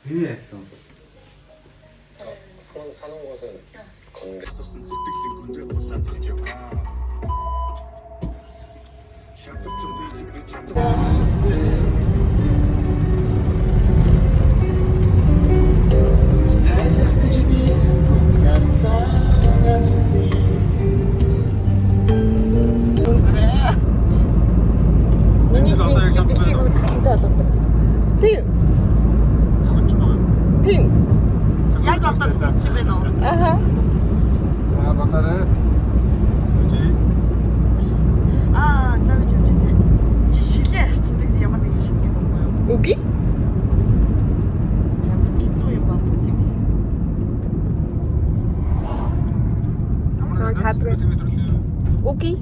예, 했던. 사는 곳은 건대. Миний хинт дэлхийг үзэсгэлэнтэй болоод. Тийм. Тийм. Яг одоо зүгч байна уу? Аха. 아, 맞다래. 뭐지? Аа, за би чи шилээ харцдаг ямар нэгэн шиг гэнэ юм уу? Үгүй. Ямар хэцүү юм бодсон юм бэ? 아무래도 다들- 스피드 들었어요. Үгүй.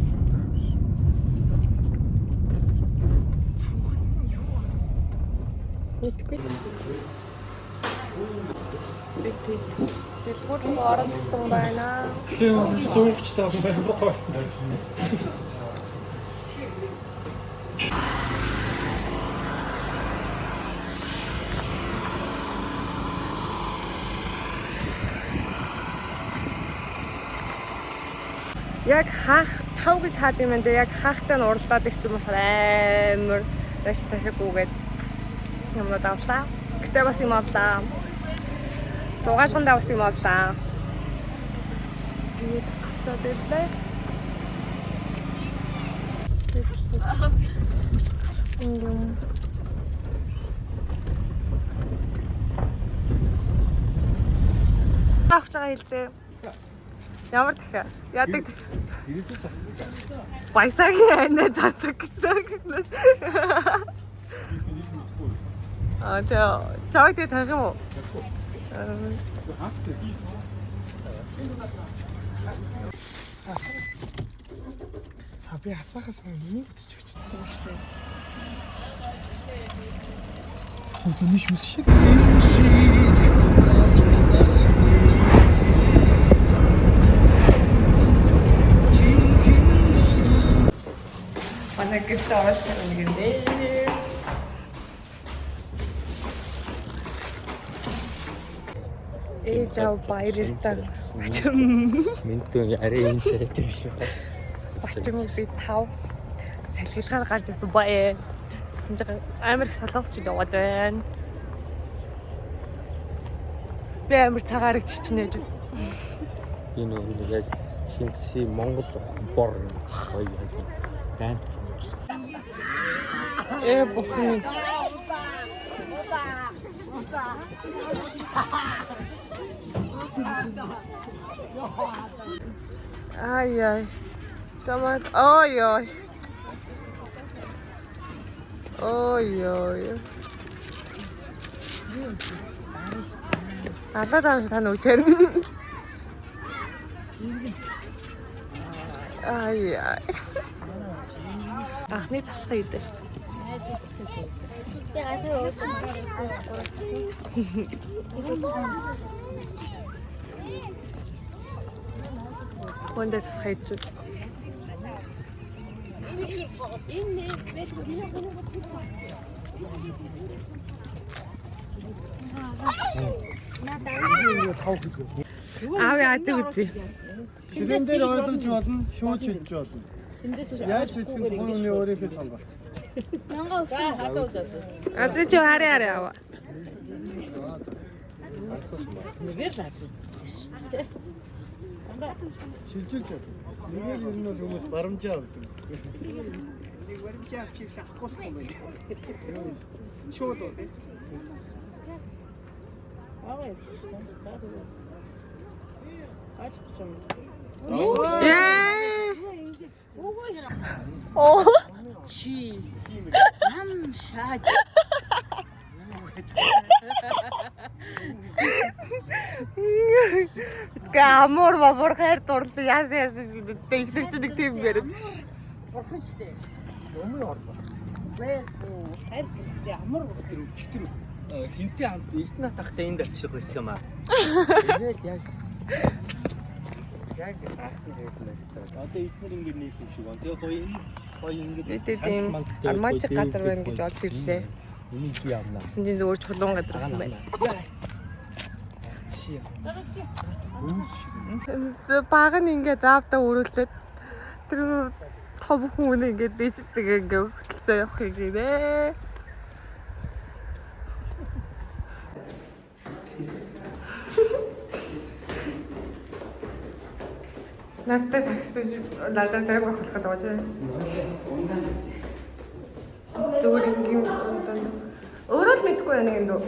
Мэдгүй. Дэлгүүр рүү оролцсон байна. 그래요. 소울치다 한번 해봐. Яг хаах 5 гэж хаад юм энэ яг хаахтай нь уралдаад ирсэн болохоор амар маш цахиггүйгээд юмнууд авлаа. Гэтэ бас юм авлаа. Дугаалгандаа бас юм авлаа. Ийм авцаад ирлээ. Авч байгаа хэлээ. Ямар дахиа? Яадаг. Баясагийн айнаа зардаг гэсэн. Аа тэгээ тэгээ таах юм уу? би хасахаас энийг утчих гэж байна шүү дээ. Өдөр биш шиг. Манай гэрт оролцсон нэг юм дээ. Жав баярлалаа. Минтэн арийн цайтай биш үү? Бачиг би 5 салхилгаар гарч ирсэн бая. Тэсэн чинь амар их солонгосч яваад байна. Би амар цагаарыг чичнэж. Энэ нэг яг шингэси Монгол бор гоё яг байна. Бохны. Ай. Томат. Ой. Алаад аамш тань үчээр. Ай. Ахны засах идэж. Хүндээс хайж. Аав яаж үзье? Ширэн дээр ойлгож болно, шууж хэлж болно. Яаж хэлэх вэ? Хүний өөрийнхөө сонголт. Аз чи хараа аваа. Шилжүүлж байна. Нэгээр ер нь бол хүмүүс барамжаа авдаг. Нэг барамжаа авчих шахахгүй юм байна. Шууд уу тийм. Чи. Нам шаад. Гамор мабор хайр дурлаа яасан ихнэр чинь нэг тийм яриад. Бурхан штэ. Өмнө орлоо. Хайр гэдэг амар Тэр өчтөр хинтээ хамт эрдэнэ тахтай энд авчих байсан юм аа. Тэгээд яг ахны хэлнэ. Одоо эдгээр ингэ нийлэх юм шиг байна. Тэгээ гоё ингэ Бид тийм арманчиг газар байна гэж олж ирлээ. Энийг би явна. Гэсэн чинь зөвөр чулуун гадарсан байна. Чи. Баг нь ингээд раавда өрүүлээд тэр том хүн ингээд дэждэг ингээд хөтөлцөө явахыг гинэ. Надад саксдэж надад зэрэг болох гэдэг байгаа чинь. Зүгээр ингээд өөрөө л мэдгүй байна гэнэ дөө.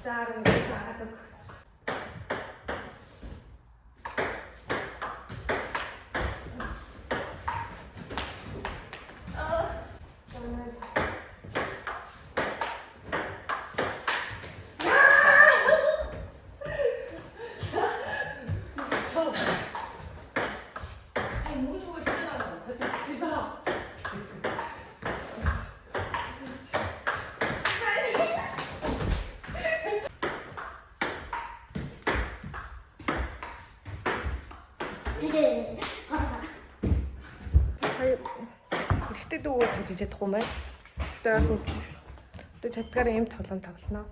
Зарим саадаг. Эрэгтэй дүүгээр хожиж чадахгүй мэн. Тэр яг тэ чадгаар юм тоглоом тавлнаа.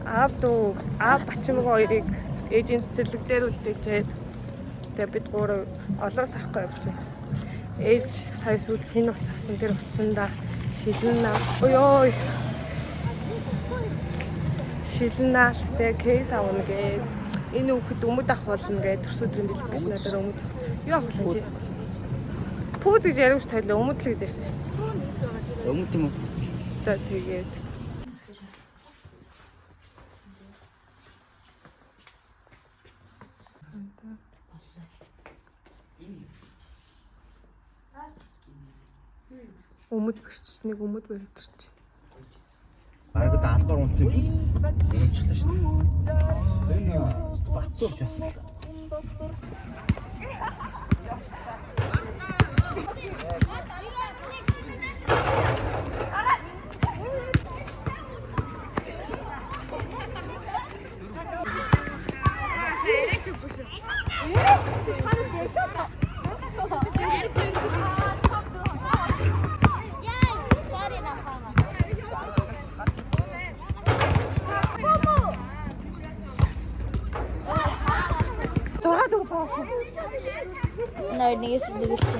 Аав бачимгаа хоёрыг ээжийн цэцэрлэг дээр үлдээчээд тэгээ бид гурав олоос авахгүй явж байна. Ээж сая сүүл шинэ утас авсан тэр утсандаа шилэн ой шилэнaalтай кейс авна гээд энэ хүүхэд өмд авахулна гээд төрсөдрийн бэлтгэж надад өмд юу авах вэ? Пүүз гэж яриулж тойлоо өмд л гэж ярьсан шүү дээ. Өмд юм уу? Тэгээд өмд бэрч нэг өмд барьдэрч. Бараг даалбар унтсан юм. Унчлаа шүү дээ. Энэ бацууч ясна. Nơi này sẽ được chứ.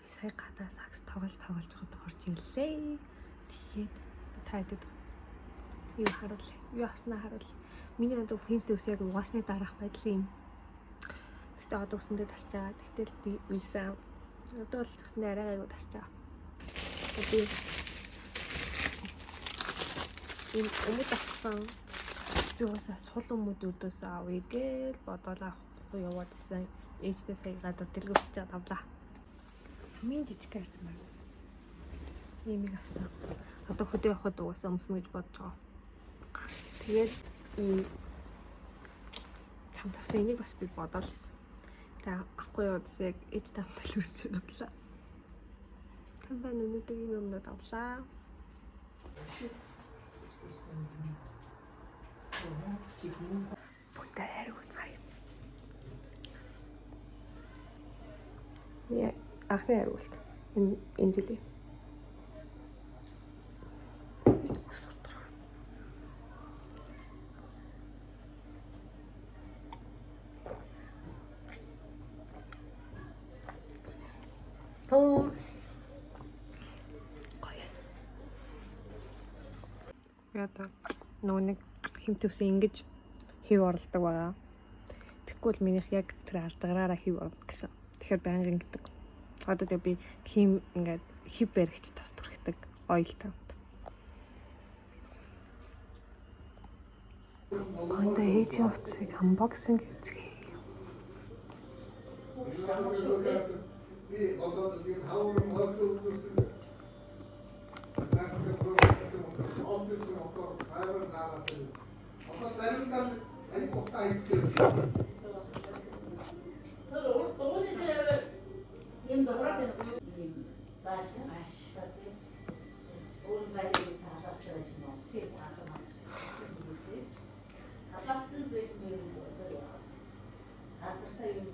Сая гадаа сакс тоглож хад орж ирлээ. Тэгээд би таадаг юу харуулъя. Юу авснаа харуул. Миний одоо хинт ус яг угаасны дараах байдал юм. Гэтэ одоо усэндээ тасч байгаа. Гэтэл би үлсэн. Одоо л усны арай айгу тасч байгаа. Би энэ өмд авсан. Би угаасаа сул өмд өдөөс авъя гэж бодоод авахгүй яваадсан. Ээжтэй сая гадаа дэлгүүрсэж тавлаа. Хамгийн жижиг харсан байна. Иймийг авсан. Одоо хөдөө явахад угаасаа өмснө гэж бодож байгаа. Тэгээд ийм цам цавсан энийг бас би бодоолсон. Тэгээ авахгүй яваадс яг ээж тамтай л үрсэж авлаа. Тэн байна өнөөдөр ийм юмнууд авлаа. Бүгд арай үзье. Яа, анхны хариулт. Энэ жилийн. Оо. Ята нөөник хэмтвсэн ингэж хэв оролдог байгаа. Тэгэхгүй л минийх яг тэр арзгараараа хэв орно гэсэн. Тэгэхээр байнгын гэдэг. Одоо тэгээ би хим ингээд хэв баригч тас түрхдэг ойл тавд. Саяхандаа ээжийн утсыг анбоксинг хийцгээе. Газар та юм